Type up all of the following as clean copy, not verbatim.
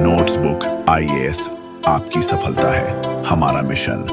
Notebook IAS आपकी सफलता है हमारा मिशन।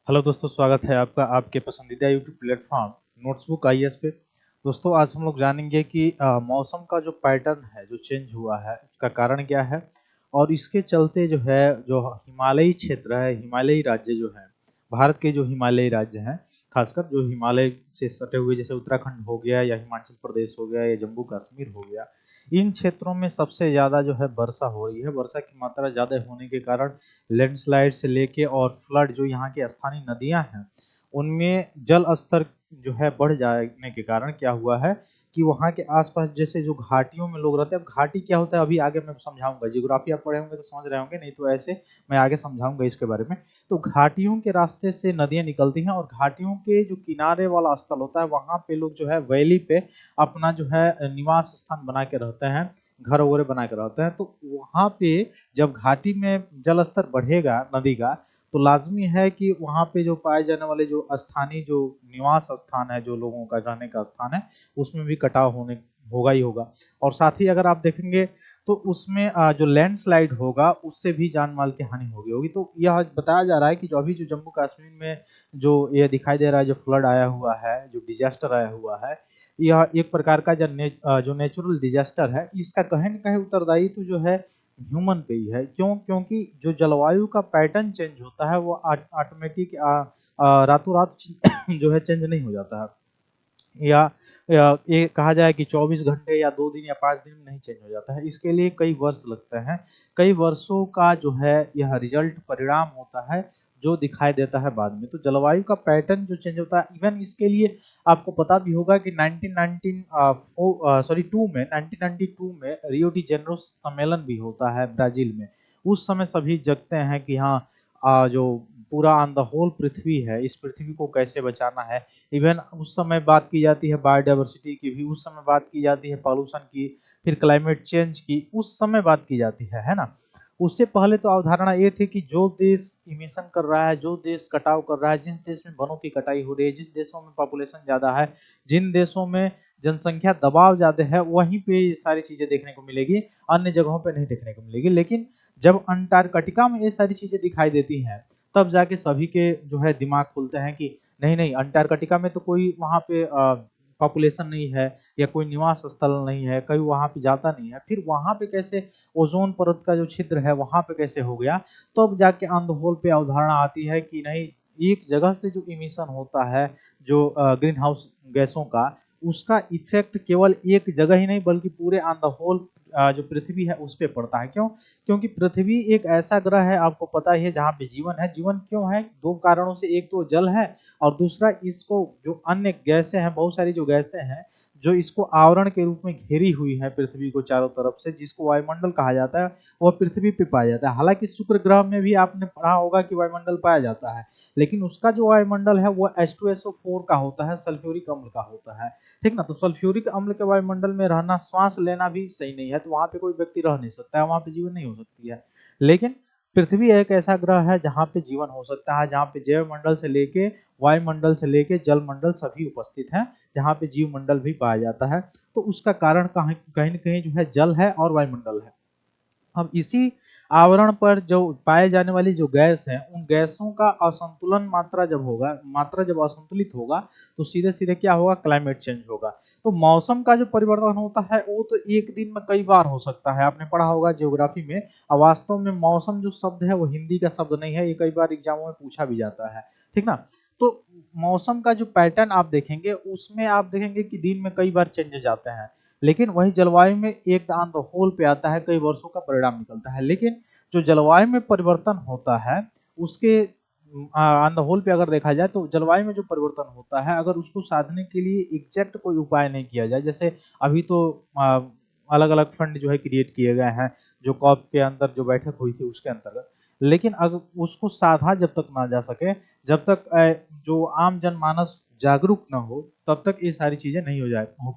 हेलो दोस्तों, स्वागत है आपका आपके पसंदीदा यूट्यूब प्लेटफॉर्म नोट्सबुक आईएएस पे। दोस्तों, आज हम लोग जानेंगे कि मौसम का जो पैटर्न है, जो चेंज हुआ है, उसका कारण क्या है और इसके चलते जो है, जो हिमालयी क्षेत्र है, हिमालयी राज्य जो है, भारत के जो हिमालयी राज्य हैं, खासकर जो हिमालय से सटे हुए, जैसे उत्तराखंड हो गया या हिमाचल प्रदेश हो गया या जम्मू कश्मीर हो गया, इन क्षेत्रों में सबसे ज़्यादा जो है वर्षा हो रही है। वर्षा की मात्रा ज़्यादा होने के कारण लैंडस्लाइड से लेके और फ्लड, जो यहाँ की स्थानीय नदियां हैं, उनमें जल स्तर जो है बढ़ जाने के कारण क्या हुआ है कि वहाँ के आसपास, जैसे जो घाटियों में लोग रहते हैं। अब घाटी क्या होता है अभी आगे मैं समझाऊंगा, जियोग्राफी आप पढ़े होंगे तो समझ रहे होंगे, नहीं तो ऐसे मैं आगे समझाऊंगा इसके बारे में। तो घाटियों के रास्ते से नदियां निकलती हैं और घाटियों के जो किनारे वाला स्थल होता है, वहां पे लोग जो है वैली पे अपना जो है निवास स्थान बना के रहते हैं, घर वगैरह बना के रहते हैं। तो वहां पे जब घाटी में जल स्तर बढ़ेगा नदी का, तो लाजमी है कि वहां पे जो पाए जाने वाले जो स्थानीय जो निवास स्थान है, जो लोगों का रहने का स्थान है, उसमें भी कटाव होने होगा ही होगा। और साथ ही अगर आप देखेंगे तो उसमें जो लैंडस्लाइड होगा उससे भी जान माल की हानि होगी। तो यह बताया जा रहा है कि जो अभी जो जम्मू कश्मीर में जो ये दिखाई दे रहा है, जो फ्लड आया हुआ है, जो डिजास्टर आया हुआ है, यह एक प्रकार का जो नेचुरल डिजास्टर है, इसका कहीं न कहीं उत्तरदायी तो जो है ह्यूमन पे ही है। क्यों? क्योंकि जो जलवायु का पैटर्न चेंज होता है वो ऑटोमेटिक रातों रात जो है चेंज नहीं हो जाता है। या ये कहा जाए कि 24 घंटे या 2 दिन या 5 दिन में नहीं चेंज हो जाता है। इसके लिए कई वर्ष लगते हैं। कई वर्षों का जो है यह रिजल्ट परिणाम होता है, जो दिखाई देता है बाद में। तो जलवायु का पैटर्न जो चेंज होता है, इवन इसके लिए आपको पता भी होगा कि 1992 में रियो डी जेनेरो सम्मेलन भी होता है ब्राजील में। उस समय सभी जगते हैं कि हाँ, जो पूरा ऑन द होल पृथ्वी है, इस पृथ्वी को कैसे बचाना है। इवन उस समय बात की जाती है बायोडाइवर्सिटी की भी, उस समय बात की जाती है पॉल्यूशन की, फिर क्लाइमेट चेंज की उस समय बात की जाती है ना। उससे पहले तो अवधारणा ये थी कि जो देश इमिशन कर रहा है, जो देश कटाव कर रहा है, जिस देश में वनों की कटाई हो रही है, जिस देशों में पॉपुलेशन ज्यादा है, जिन देशों में जनसंख्या दबाव ज्यादा है, वहीं पे ये सारी चीजें देखने को मिलेगी, अन्य जगहों पे नहीं देखने को मिलेगी। लेकिन जब अंटार्कटिका में ये सारी चीजें दिखाई देती हैं, तब जाके सभी के जो है दिमाग खुलते हैं कि नहीं नहीं, अंटार्कटिका में तो कोई वहां पे पॉपुलेशन नहीं है या कोई निवास स्थल नहीं है, कोई वहां पे जाता नहीं है, फिर वहां पे कैसे ओजोन परत का जो छिद्र है वहां पे कैसे हो गया। तो अब जाके ऑन द होल पे अवधारणा आती है कि नहीं, एक जगह से जो इमिशन होता है, जो ग्रीन हाउस गैसों का, उसका इफेक्ट केवल एक जगह ही नहीं बल्कि पूरे ऑन द होल जो पृथ्वी है उस पे पड़ता है। क्यों? क्योंकि पृथ्वी एक ऐसा ग्रह है, आपको पता ही है, जहाँ पे जीवन है। जीवन क्यों है? दो कारणों से, एक तो जल है और दूसरा इसको जो अन्य गैसें हैं, बहुत सारी जो गैसें हैं, जो इसको आवरण के रूप में घेरी हुई है पृथ्वी को चारों तरफ से, जिसको वायुमंडल कहा जाता है, वह पृथ्वी पे पाया जाता है। हालांकि शुक्र ग्रह में भी आपने पढ़ा होगा कि वायुमंडल पाया जाता है, लेकिन उसका जो वायुमंडल है वो H2SO4 का होता है, सल्फ्यूरिक अम्ल का होता है। ठीक ना? तो सल्फ्यूरिक अम्ल के वायुमंडल में रहना, श्वास लेना भी सही नहीं है, तो वहां पे कोई व्यक्ति रह नहीं सकता है, वहां पे जीवन नहीं हो सकती है। लेकिन पृथ्वी एक ऐसा ग्रह है जहाँ पे जीवन हो सकता है, जहाँ पे जैव मंडल से लेके वायुमंडल से लेके जल मंडल सभी उपस्थित हैं, जहाँ पे जीव मंडल भी पाया जाता है। तो उसका कारण कहीं कहीं न कहीं जो है जल है और वायुमंडल है। अब इसी आवरण पर जो पाए जाने वाली जो गैस है, उन गैसों का असंतुलन मात्रा जब असंतुलित होगा, तो सीधे सीधे क्या होगा? क्लाइमेट चेंज होगा। तो मौसम का जो परिवर्तन होता है वो तो एक दिन में कई बार हो सकता है, आपने पढ़ा होगा जियोग्राफी में। और वास्तव में मौसम जो शब्द है वो हिंदी का शब्द नहीं है, ये कई बार एग्जामों में पूछा भी जाता है। ठीक ना? तो मौसम का जो पैटर्न आप देखेंगे, उसमें आप देखेंगे कि दिन में कई बार चेंजेस आते हैं, लेकिन वही जलवायु में एक ऑन द होल पे आता है, कई वर्षों का परिणाम निकलता है। लेकिन जो जलवायु में परिवर्तन होता है, उसके ऑन द होल पे अगर देखा जाए, तो जलवायु में जो परिवर्तन होता है, अगर उसको साधने के लिए एग्जैक्ट कोई उपाय नहीं किया जाए, जैसे अभी तो अलग अलग फंड जो है क्रिएट किए गए हैं, जो कॉप के अंदर जो बैठक हुई थी उसके अंतर्गत। लेकिन अगर उसको साधा जब तक ना जा सके, जब तक जो आम जनमानस जागरूक न हो, तब तक ये सारी चीजें नहीं हो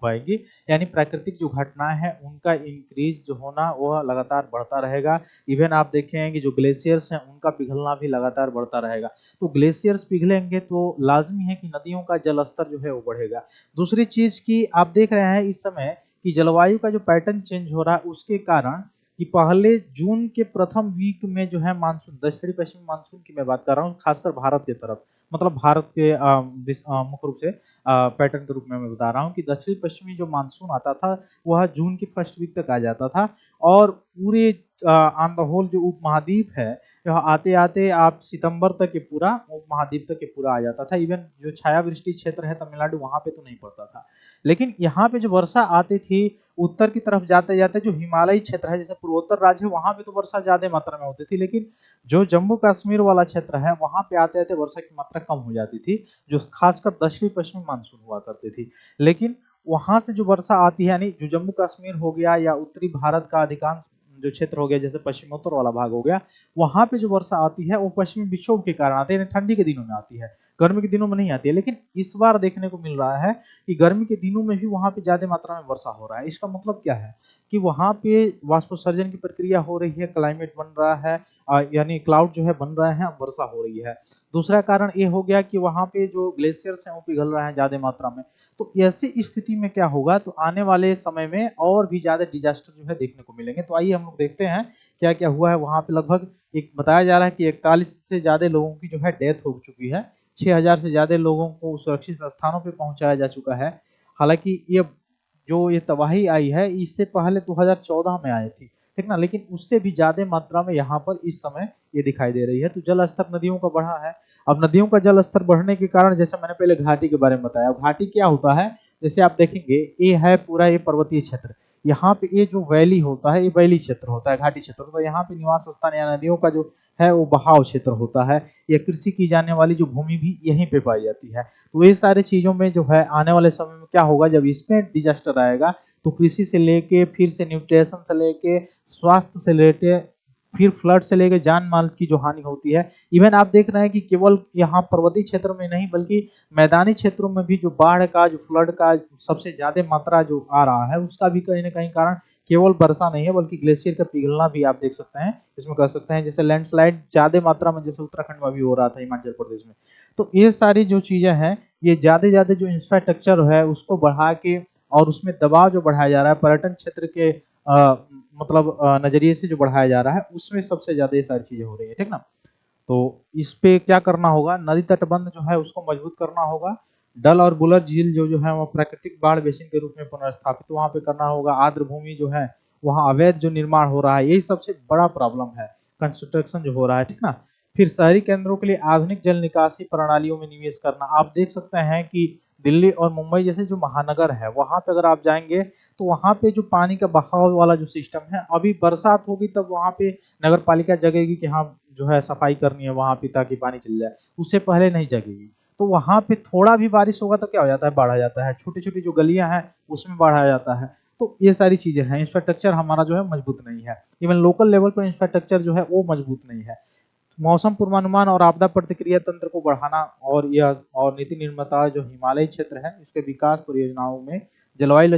पाएंगी। यानी प्राकृतिक जो घटनाएं हैं उनका इंक्रीज जो होना वह लगातार बढ़ता रहेगा। इवन आप देखें कि जो ग्लेशियर्स हैं उनका पिघलना भी लगातार बढ़ता रहेगा। तो ग्लेशियर्स पिघलेंगे तो लाजमी है कि नदियों का जल स्तर जो है वो बढ़ेगा। दूसरी चीज की आप देख रहे हैं इस समय कि जलवायु का जो पैटर्न चेंज हो रहा है, उसके कारण कि पहले जून के प्रथम वीक में जो है मानसून, दक्षिणी पश्चिमी मानसून की मैं बात कर रहा हूँ, खासकर भारत के तरफ, मतलब भारत के मुख्य रूप से पैटर्न के रूप में मैं बता रहा हूँ कि दक्षिणी पश्चिमी जो मानसून आता था वह जून की फर्स्ट वीक तक आ जाता था और पूरे ऑन द होल जो उपमहाद्वीप है यह आते आते आप सितंबर तक ये पूरा उपमहाद्वीप तक ये पूरा आ जाता था। इवन जो छायावृष्टि क्षेत्र है तमिलनाडु वहां पे तो नहीं पड़ता था, लेकिन यहाँ पे जो वर्षा आती थी उत्तर की तरफ जाते जाते जो हिमालयी क्षेत्र है जैसे पूर्वोत्तर राज्य है वहां पे तो वर्षा ज्यादा मात्रा में होती थी, लेकिन जो जम्मू कश्मीर वाला क्षेत्र है वहां पे आते आते वर्षा की मात्रा कम हो जाती थी, जो खासकर दक्षिणी पश्चिमी मानसून हुआ करती थी। लेकिन वहां से जो वर्षा आती है यानी जो जम्मू कश्मीर हो गया या उत्तरी भारत का अधिकांश जो क्षेत्र हो गया जैसे पश्चिमोत्तर वाला भाग हो गया, वहां पे जो वर्षा आती है वो पश्चिमी विक्षोभ के कारण आती है, ठंडी के दिनों में आती है, गर्मी के दिनों में नहीं आती है। लेकिन इस बार देखने को मिल रहा है कि गर्मी के दिनों में भी वहां पे ज्यादा मात्रा में वर्षा हो रहा है। इसका मतलब क्या है कि वहां पे वाष्पोत्सर्जन की प्रक्रिया हो रही है, क्लाइमेट बन रहा है, यानी क्लाउड जो है बन रहे हैं, वर्षा हो रही है। दूसरा कारण ये हो गया कि वहां पे जो ग्लेशियर्स हैं वो पिघल रहे हैं ज्यादा मात्रा में। तो ऐसी स्थिति में क्या होगा, तो आने वाले समय में और भी ज्यादा डिजास्टर जो है देखने को मिलेंगे। तो आइए हम लोग देखते हैं क्या क्या हुआ है वहां पे। लगभग एक बताया जा रहा है कि 41 से ज्यादा लोगों की जो है डेथ हो चुकी है, 6000 से ज्यादा लोगों को सुरक्षित स्थानों पे पहुंचाया जा चुका है। हालांकि ये जो ये तबाही आई है इससे पहले 2014 में आई थी, ठीक ना, लेकिन उससे भी ज्यादा मात्रा में यहाँ पर इस समय ये दिखाई दे रही है। तो जल स्तर नदियों का बढ़ा है। अब नदियों का जल स्तर बढ़ने के कारण जैसे मैंने पहले घाटी के बारे में बताया, घाटी क्या होता है, जैसे आप देखेंगे ये है पूरा ये पर्वतीय क्षेत्र, यहाँ पे ये जो वैली होता है ये वैली क्षेत्र होता है, घाटी क्षेत्र, तो यहाँ पे निवास स्थान या नदियों का जो है वो बहाव क्षेत्र होता है। ये कृषि की जाने वाली जो भूमि भी यहीं पे पाई जाती है। तो ये सारी चीजों में जो है आने वाले समय में क्या होगा, जब इसमें डिजास्टर आएगा तो कृषि से लेके फिर से न्यूट्रिशन से लेके स्वास्थ्य से लेके फिर फ्लड से लेकर जान माल की जो हानि होती है। इवन आप देख रहे हैं कि केवल यहाँ पर्वतीय क्षेत्र में नहीं बल्कि मैदानी क्षेत्रों में भी जो बाढ़ का जो फ्लड का सबसे ज्यादा मात्रा जो आ रहा है उसका भी कहीं ना कहीं कारण केवल वर्षा नहीं है बल्कि ग्लेशियर का पिघलना भी आप देख सकते हैं, इसमें कर सकते हैं। जैसे लैंडस्लाइड ज्यादा मात्रा में जैसे उत्तराखंड में भी हो रहा था, हिमाचल प्रदेश में। तो ये सारी जो चीजें हैं ये ज्यादा ज्यादा जो इंफ्रास्ट्रक्चर है उसको बढ़ा के और उसमें दबाव जो बढ़ाया जा रहा है पर्यटन क्षेत्र के मतलब नजरिए से जो बढ़ाया जा रहा है उसमें सबसे ज्यादा ये सारी चीजें हो रही है, ठीक ना। तो इस पे क्या करना होगा, नदी तटबंध जो है उसको मजबूत करना होगा। डल और बुलर झील जो है वो प्राकृतिक बाढ़ बेसिन के रूप में पुनर्स्थापित वहां पे करना होगा। आर्द्र भूमि जो है वहां अवैध जो निर्माण हो रहा है यही सबसे बड़ा प्रॉब्लम है, कंस्ट्रक्शन जो हो रहा है, ठीक ना। फिर शहरी केंद्रों के लिए आधुनिक जल निकासी प्रणालियों में निवेश करना। आप देख सकते हैं कि दिल्ली और मुंबई जैसे जो महानगर है वहां पे अगर आप जाएंगे तो वहां पे जो पानी का बहाव वाला जो सिस्टम है, अभी बरसात होगी तब वहां पे नगर पालिका जगेगी कि हाँ जो है सफाई करनी है वहां पे ताकि पानी चल जाए, उससे पहले नहीं जगेगी। तो वहां पे थोड़ा भी बारिश होगा तो क्या हो जाता है, बाढ़ आ जाता है, छोटी छोटी जो गलियां हैं उसमें बाढ़ आ जाता है। तो ये सारी चीजें हैं, इंफ्रास्ट्रक्चर हमारा जो है मजबूत नहीं है, इवन लोकल लेवल पर इंफ्रास्ट्रक्चर जो है वो मजबूत नहीं है। मौसम पूर्वानुमान और आपदा प्रतिक्रिया तंत्र को बढ़ाना और नीति निर्माता जो हिमालयी क्षेत्र है इसके विकास परियोजनाओं में जलवायु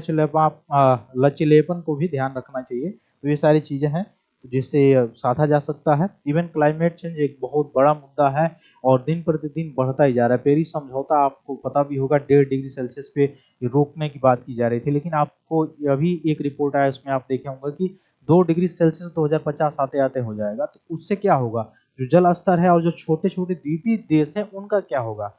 लचीलेपन को भी ध्यान रखना चाहिए। तो ये सारी चीजें हैं जिससे साधा जा सकता है। इवन क्लाइमेट चेंज एक बहुत बड़ा मुद्दा है और दिन प्रतिदिन बढ़ता ही जा रहा है। पेरिस समझौता आपको पता भी होगा 1.5 डिग्री सेल्सियस पे रोकने की बात की जा रही थी, लेकिन आपको अभी एक रिपोर्ट आया उसमें आप देखे होंगे कि 2 डिग्री सेल्सियस 2050 आते आते हो जाएगा। तो उससे क्या होगा, जो जल स्तर है और जो छोटे छोटे द्वीपीय देश है उनका क्या होगा,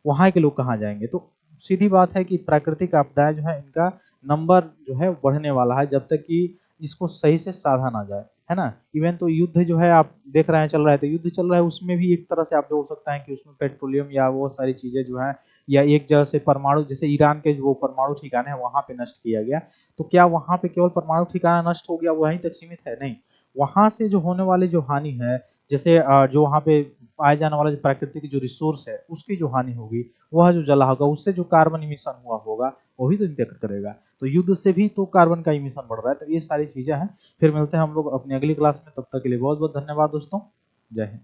वहां के लोग कहाँ जाएंगे। तो सीधी बात है कि प्राकृतिक आपदाएं जो है इनका नंबर जो है बढ़ने वाला है जब तक कि इसको सही से साधा ना जाए, है ना। इवन तो युद्ध जो है आप देख रहे हैं चल रहा है, तो युद्ध चल रहा है उसमें भी एक तरह से आप जोड़ सकते हैं कि उसमें पेट्रोलियम या वो सारी चीजें जो है या एक जगह से परमाणु, जैसे ईरान के जो परमाणु ठिकाने हैं वहां पे नष्ट किया गया। तो क्या वहां पे केवल परमाणु ठिकाना नष्ट हो गया वहीं तक सीमित है, नहीं। वहां से जो होने वाली जो हानि है, जैसे जो वहां पे पाए जाने वाला जो प्राकृतिक जो रिसोर्स है उसकी जो हानि होगी, वह जो जला होगा उससे जो कार्बन इमिशन हुआ होगा वही तो इम्पैक्ट करेगा। तो युद्ध से भी तो कार्बन का इमिशन बढ़ रहा है। तो ये सारी चीजें हैं। फिर मिलते हैं हम लोग अपनी अगली क्लास में, तब तक के लिए बहुत बहुत धन्यवाद दोस्तों। जय हिंद।